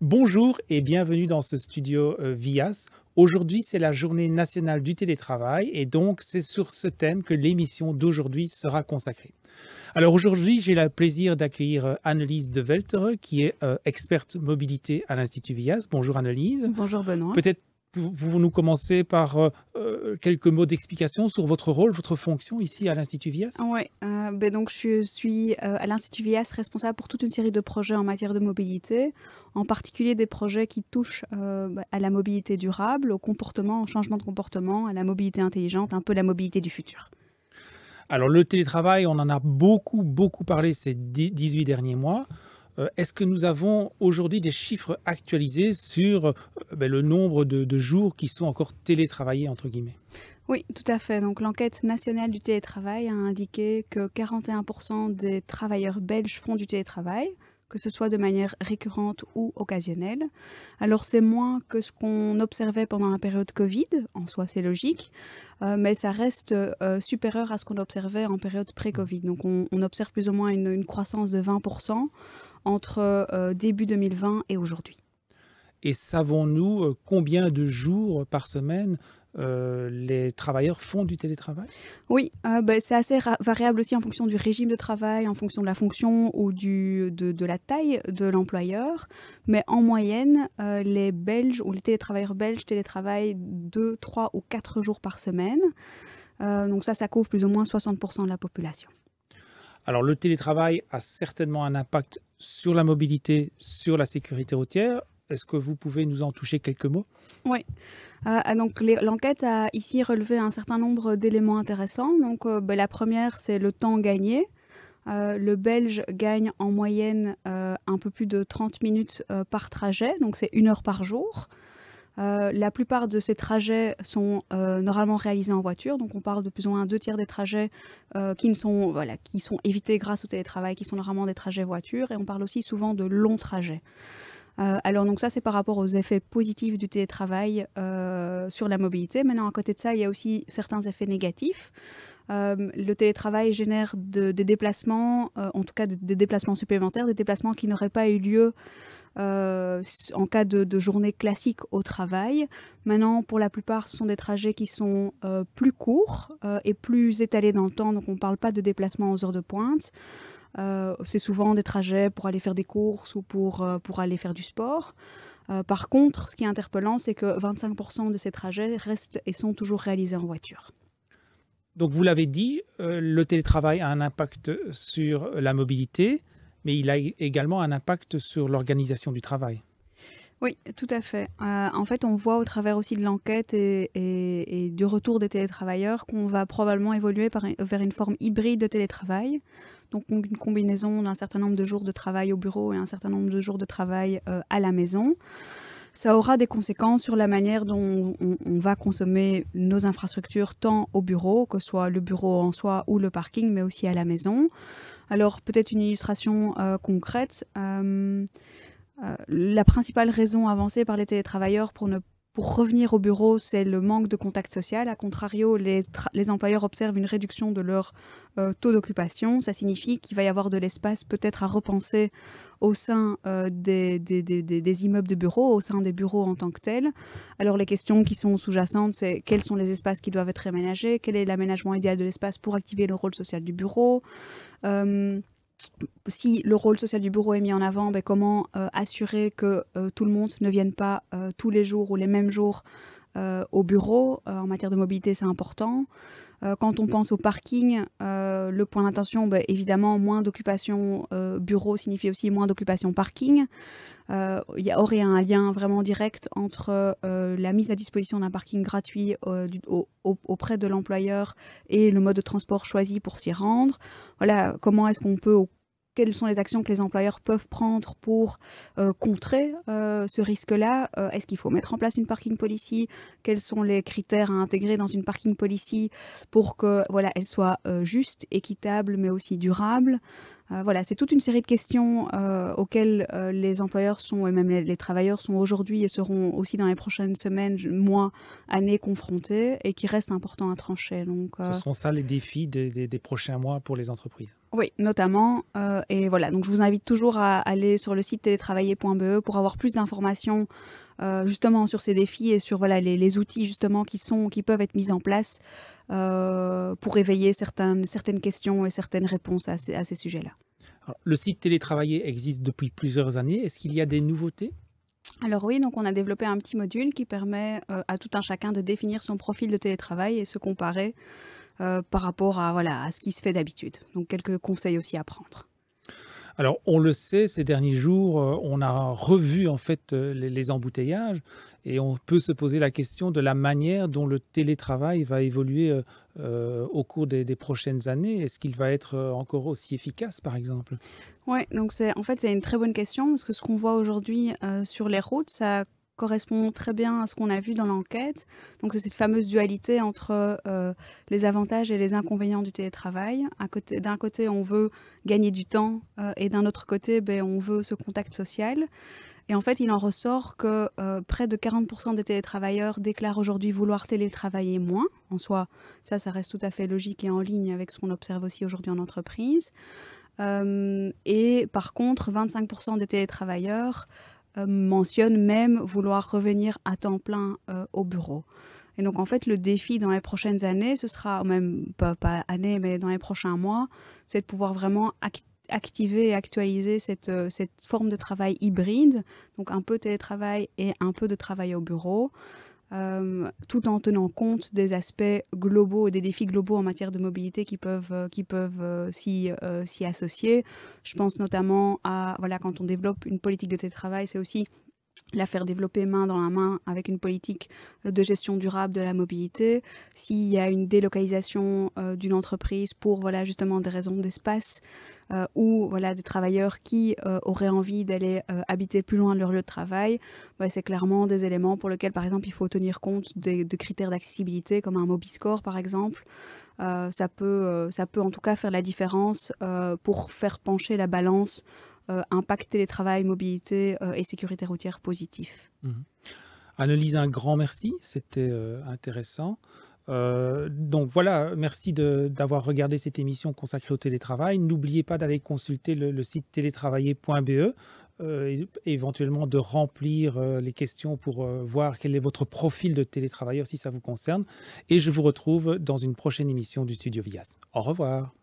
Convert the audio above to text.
Bonjour et bienvenue dans ce studio VIAS. Aujourd'hui, c'est la journée nationale du télétravail et donc c'est sur ce thème que l'émission d'aujourd'hui sera consacrée. Alors aujourd'hui, j'ai le plaisir d'accueillir Annelies de Weltere qui est experte mobilité à l'Institut VIAS. Bonjour Annelies. Bonjour Benoît. Peut-être pouvons-nous commencer par quelques mots d'explication sur votre rôle, votre fonction ici à l'Institut VIAS? Ouais, donc je suis à l'Institut VIAS responsable pour toute une série de projets en matière de mobilité, en particulier des projets qui touchent à la mobilité durable, au comportement, au changement de comportement, à la mobilité intelligente, un peu la mobilité du futur. Alors le télétravail, on en a beaucoup parlé ces 18 derniers mois. Est-ce que nous avons aujourd'hui des chiffres actualisés sur le nombre de jours qui sont encore télétravaillés, entre guillemets? Oui, tout à fait. Donc l'enquête nationale du télétravail a indiqué que 41% des travailleurs belges font du télétravail, que ce soit de manière récurrente ou occasionnelle. Alors c'est moins que ce qu'on observait pendant la période Covid, en soi c'est logique, mais ça reste supérieur à ce qu'on observait en période pré-Covid. Donc on observe plus ou moins une croissance de 20% entre début 2020 et aujourd'hui. Et savons-nous combien de jours par semaine les travailleurs font du télétravail? Oui, c'est assez variable aussi en fonction du régime de travail, en fonction de la fonction ou de la taille de l'employeur. Mais en moyenne, les Belges ou les télétravailleurs belges télétravaillent 2, 3 ou 4 jours par semaine. Donc ça couvre plus ou moins 60% de la population. Alors le télétravail a certainement un impact sur la mobilité, sur la sécurité routière. Est-ce que vous pouvez nous en toucher quelques mots? Oui. Donc l'enquête a ici relevé un certain nombre d'éléments intéressants. Donc la première, c'est le temps gagné. Le Belge gagne en moyenne un peu plus de 30 minutes par trajet, donc c'est 1 heure par jour. La plupart de ces trajets sont normalement réalisés en voiture, donc on parle de plus ou moins 2 tiers des trajets qui sont évités grâce au télétravail, qui sont normalement des trajets voiture, et on parle aussi souvent de longs trajets. Alors donc ça, c'est par rapport aux effets positifs du télétravail sur la mobilité. Maintenant, à côté de ça, il y a aussi certains effets négatifs. Le télétravail génère des déplacements, en tout cas des déplacements supplémentaires, des déplacements qui n'auraient pas eu lieu en cas de journée classique au travail. Maintenant, pour la plupart, ce sont des trajets qui sont plus courts et plus étalés dans le temps, donc on ne parle pas de déplacements aux heures de pointe. C'est souvent des trajets pour aller faire des courses ou pour aller faire du sport. Par contre, ce qui est interpellant, c'est que 25% de ces trajets restent et sont toujours réalisés en voiture. Donc vous l'avez dit, le télétravail a un impact sur la mobilité, mais il a également un impact sur l'organisation du travail. Oui, tout à fait. En fait, on voit au travers aussi de l'enquête et du retour des télétravailleurs qu'on va probablement évoluer vers une forme hybride de télétravail. Donc une combinaison d'un certain nombre de jours de travail au bureau et un certain nombre de jours de travail à la maison. Ça aura des conséquences sur la manière dont on va consommer nos infrastructures, tant au bureau, que ce soit le bureau en soi ou le parking, mais aussi à la maison. Alors peut-être une illustration concrète. La principale raison avancée par les télétravailleurs pour revenir au bureau, c'est le manque de contact social. A contrario, les employeurs observent une réduction de leur taux d'occupation. Ça signifie qu'il va y avoir de l'espace peut-être à repenser au sein des immeubles de bureaux, au sein des bureaux en tant que tels. Alors les questions qui sont sous-jacentes, c'est quels sont les espaces qui doivent être aménagés, quel est l'aménagement idéal de l'espace pour activer le rôle social du bureau. Si le rôle social du bureau est mis en avant, comment assurer que tout le monde ne vienne pas tous les jours ou les mêmes jours au bureau. En matière de mobilité, c'est important. Quand on pense au parking, le point d'attention, évidemment, moins d'occupation bureau signifie aussi moins d'occupation parking. Il y aurait un lien vraiment direct entre la mise à disposition d'un parking gratuit auprès de l'employeur et le mode de transport choisi pour s'y rendre. Voilà, comment est-ce qu'on peut, quelles sont les actions que les employeurs peuvent prendre pour contrer ce risque-là? Est-ce qu'il faut mettre en place une parking policy? Quels sont les critères à intégrer dans une parking policy pour que elle soit juste, équitable, mais aussi durable? Voilà, c'est toute une série de questions auxquelles les employeurs sont et même les travailleurs sont aujourd'hui et seront aussi dans les prochaines semaines, mois, années confrontés et qui restent importants à trancher. Donc, Ce sont ça les défis des prochains mois pour les entreprises. oui, notamment. Et voilà, donc je vous invite toujours à aller sur le site télétravailler.be pour avoir plus d'informations justement sur ces défis et sur voilà, les outils justement qui peuvent être mis en place pour éveiller certaines questions et certaines réponses à ces sujets-là. Alors, le site Télétravailler existe depuis plusieurs années. Est-ce qu'il y a des nouveautés? Alors oui, donc on a développé un petit module qui permet à tout un chacun de définir son profil de télétravail et se comparer par rapport à, voilà, à ce qui se fait d'habitude. Donc quelques conseils aussi à prendre. Alors, on le sait, ces derniers jours, on a revu en fait les embouteillages et on peut se poser la question de la manière dont le télétravail va évoluer au cours des prochaines années. Est-ce qu'il va être encore aussi efficace, par exemple? Ouais, donc c'est en fait, c'est une très bonne question parce que ce qu'on voit aujourd'hui, sur les routes, ça correspond très bien à ce qu'on a vu dans l'enquête. Donc c'est cette fameuse dualité entre, les avantages et les inconvénients du télétravail. D'un côté, on veut gagner du temps, et d'un autre côté, beh, on veut ce contact social. Et en fait, il en ressort que, près de 40 des télétravailleurs déclarent aujourd'hui vouloir télétravailler moins. En soi, ça reste tout à fait logique et en ligne avec ce qu'on observe aussi aujourd'hui en entreprise. Et par contre, 25 des télétravailleurs mentionnent même vouloir revenir à temps plein au bureau. Et donc en fait, le défi dans les prochaines années, ce sera, même pas années, mais dans les prochains mois, c'est de pouvoir vraiment activer et actualiser cette forme de travail hybride, donc un peu télétravail et un peu de travail au bureau. Tout en tenant compte des aspects globaux et des défis globaux en matière de mobilité qui peuvent s'y associer. Je pense notamment à, voilà, quand on développe une politique de télétravail, c'est aussi la faire développer main dans la main avec une politique de gestion durable de la mobilité. S'il y a une délocalisation d'une entreprise pour, voilà, justement des raisons d'espace ou voilà, des travailleurs qui auraient envie d'aller habiter plus loin de leur lieu de travail, bah, c'est clairement des éléments pour lesquels, par exemple, il faut tenir compte de critères d'accessibilité comme un Mobiscore, par exemple. Ça peut en tout cas faire la différence pour faire pencher la balance impact télétravail, mobilité et sécurité routière positif. Mhm. Annelise, un grand merci, c'était intéressant. Donc voilà, merci d'avoir regardé cette émission consacrée au télétravail. N'oubliez pas d'aller consulter le site télétravailler.be et éventuellement de remplir les questions pour voir quel est votre profil de télétravailleur si ça vous concerne. Et je vous retrouve dans une prochaine émission du Studio Vias. Au revoir.